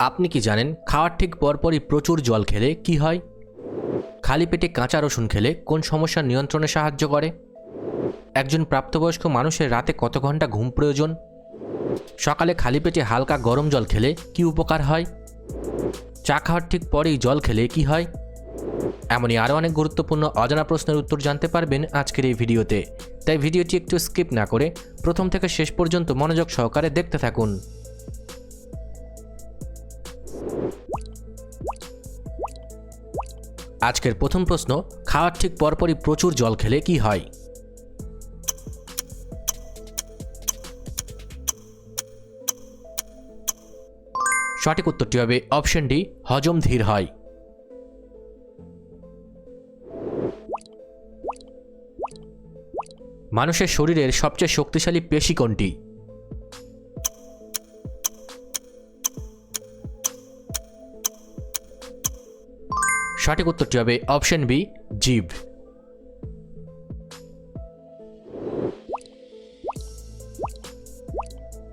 আপনি কি জানেন খাওয়ার ঠিক পরপরই প্রচুর জল খেলে কি হয়? খালি পেটে কাঁচা রসুন খেলে কোন সমস্যা নিয়ন্ত্রণে সাহায্য করে? একজন প্রাপ্তবয়স্ক মানুষের রাতে কত ঘন্টা ঘুম প্রয়োজন? সকালে খালি পেটে হালকা গরম জল খেলে কি উপকার হয়? চা খাওয়ার ঠিক পরেই জল খেলে কি হয়? এমনই আরও অনেক গুরুত্বপূর্ণ অজানা প্রশ্নের উত্তর জানতে পারবেন আজকের এই ভিডিওতে। তাই ভিডিওটি একটু স্কিপ না করে প্রথম থেকে শেষ পর্যন্ত মনোযোগ সহকারে দেখতে থাকুন। আজকের প্রথম প্রশ্ন, খাওয়ার ঠিক পরপরই প্রচুর জল খেলে কি হয়? সঠিক উত্তরটি হবে অপশন ডি, হজম ধীর হয়। মানুষের শরীরের সবচেয়ে শক্তিশালী পেশি কোনটি? সঠিক উত্তরটি হবে অপশন বি, জিভ।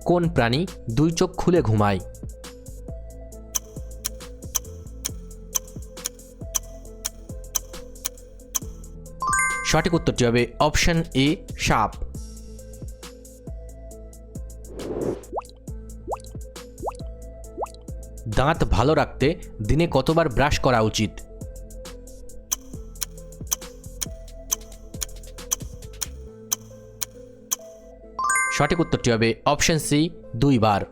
কোন প্রাণী দুই চোখ খুলে ঘুমায়? সঠিক উত্তরটি হবে অপশন এ, সাপ। দাঁত ভালো রাখতে দিনে কতবার ব্রাশ করা উচিত? সঠিক উত্তরটি হবে অপশন সি, 2 বার।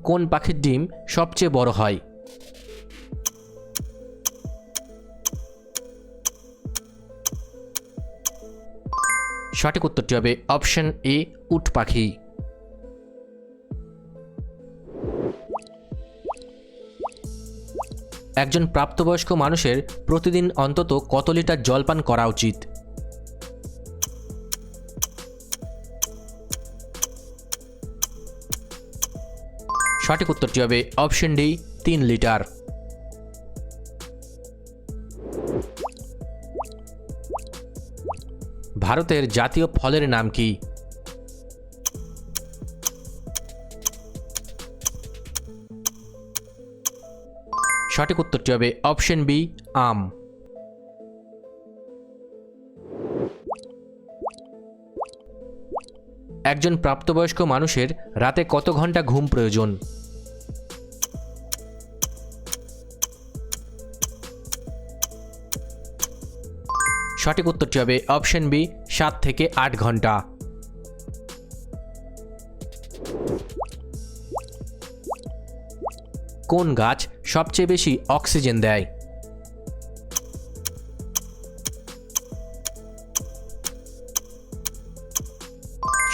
কোন পাখির ডিম সবচেয়ে বড় হয়? সঠিক উত্তরটি হবে অপশন এ, উট পাখি। একজন প্রাপ্তবয়স্ক মানুষের প্রতিদিন অন্তত কত লিটার জল পান করা উচিত? সঠিক উত্তরটি হবে অপশন ডি, 3 লিটার। ভারতের জাতীয় ফলের নাম কি? সঠিক উত্তরটি হবে অপশন বি, আম। একজন প্রাপ্তবয়স্ক মানুষের রাতে কত ঘন্টা ঘুম প্রয়োজন? সঠিক উত্তরটি হবে অপশন বি, 7 থেকে 8 ঘন্টা। কোন গাছ সবচেয়ে বেশি অক্সিজেন দেয়?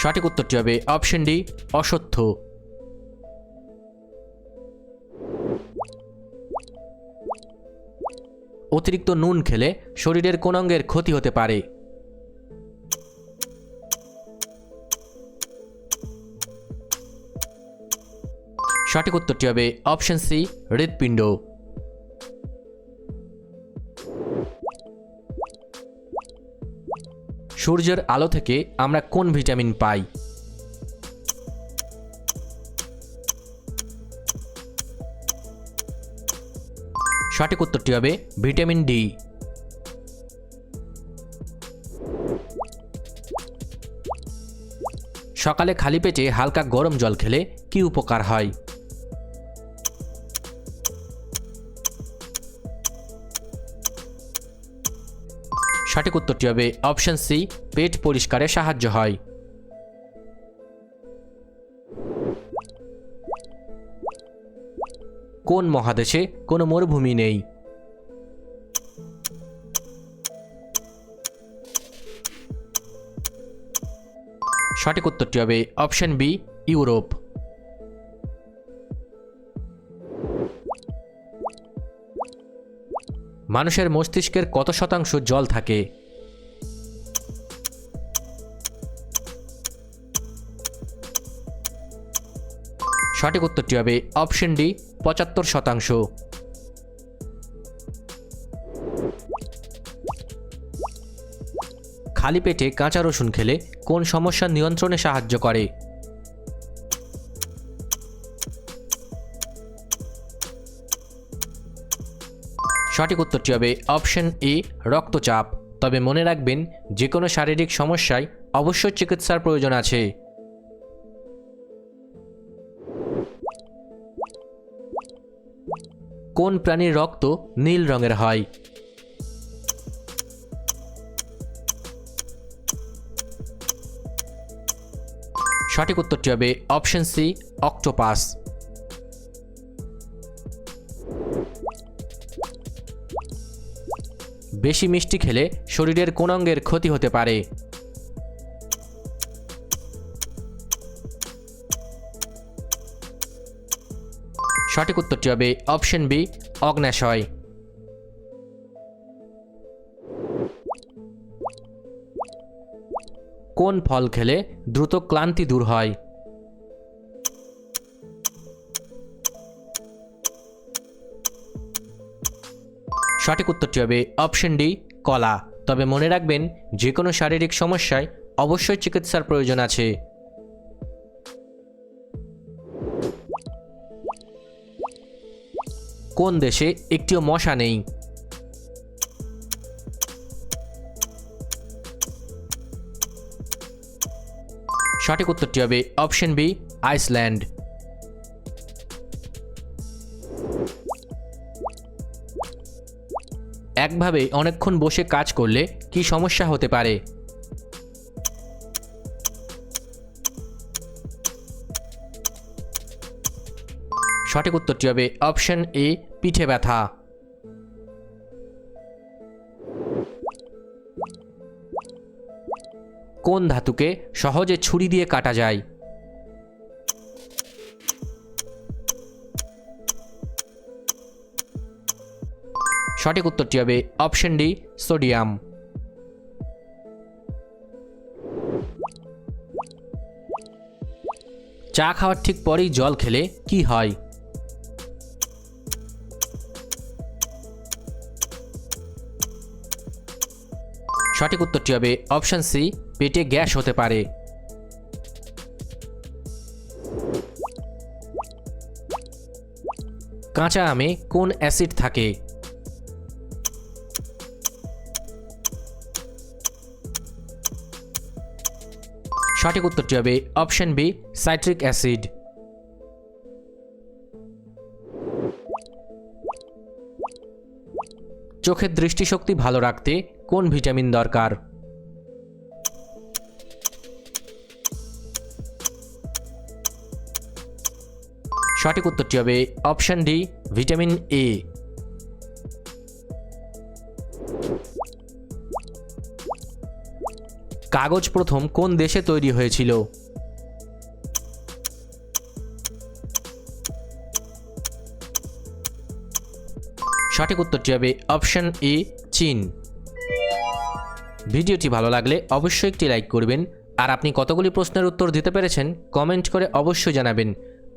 সঠিক উত্তরটি হবে অপশন ডি, অশ্বত্থ। অতিরিক্ত নুন খেলে শরীরের কোন অঙ্গের ক্ষতি হতে পারে? সঠিক উত্তরটি হবে অপশন সি, হৃৎপিণ্ড। সূর্যের আলো থেকে আমরা কোন ভিটামিন পাই? সঠিক উত্তরটি হবে ভিটামিন ডি। সকালে খালি পেটে হালকা গরম জল খেলে কি উপকার হয়? সঠিক উত্তরটি হবে অপশন সি, পেট পরিষ্কারে সাহায্য হয়। কোন মহাদেশে কোনো মরুভূমি নেই? সঠিক উত্তরটি হবে অপশন বি, ইউরোপ। মানুষের মস্তিষ্কের কত শতাংশ জল থাকে? সঠিক উত্তরটি হবে অপশন ডি, 75%। খালি পেটে কাঁচা রসুন খেলে কোন সমস্যা নিয়ন্ত্রণে সাহায্য করে? সঠিক উত্তরটি হবে অপশন এ, রক্তচাপ। তবে মনে রাখবেন, যে কোনো শারীরিক সমস্যায় অবশ্যই চিকিৎসার প্রয়োজন আছে। কোন প্রাণীর রক্ত নীল রঙের হয়? সঠিক উত্তরটি হবে অপশন সি, অক্টোপাস। বেশি মিষ্টি খেলে শরীরের কোন অঙ্গের ক্ষতি হতে পারে? সঠিক উত্তরটি হবে অপশন বি, অগ্ন্যাশয়। কোন ফল খেলে দ্রুত ক্লান্তি দূর হয়? সঠিক উত্তরটি হবে অপশন ডি, কলা। তবে মনে রাখবেন, যে কোনো শারীরিক সমস্যায় অবশ্যই চিকিৎসার প্রয়োজন আছে। কোন দেশে একটিও মশা নেই? সঠিক উত্তরটি হবে অপশন বি, আইসল্যান্ড। একভাবে অনেকক্ষণ বসে কাজ করলে কি সমস্যা হতে পারে? সঠিক উত্তরটি হবে অপশন এ, পিঠে ব্যথা। কোন ধাতুকে সহজে ছুরি দিয়ে কাটা যায়? সঠিক উত্তরটি হবে অপশন ডি, সোডিয়াম। চা খাওয়ার ঠিক পরেই জল খেলে কি হয়? সঠিক উত্তরটি হবে অপশন সি, পেটে গ্যাস হতে পারে। কাঁচা আমে কোন অ্যাসিড থাকে? সঠিক উত্তরটি হবে অপশন বি, সাইট্রিক অ্যাসিড। চোখের দৃষ্টিশক্তি ভালো রাখতে কোন ভিটামিন দরকার? সঠিক উত্তরটি হবে অপশন ডি, ভিটামিন এ। কাগজ প্রথম কোন দেশে তৈরি হয়েছিল? সঠিক উত্তরটি হবে অপশন এ, চীন। ভিডিওটি ভালো লাগলে অবশ্যই একটি লাইক করবেন। আর আপনি কতগুলি প্রশ্নের উত্তর দিতে পেরেছেন কমেন্ট করে অবশ্যই জানাবেন।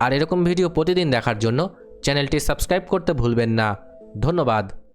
আর এরকম ভিডিও প্রতিদিন দেখার জন্য চ্যানেলটি সাবস্ক্রাইব করতে ভুলবেন না। ধন্যবাদ।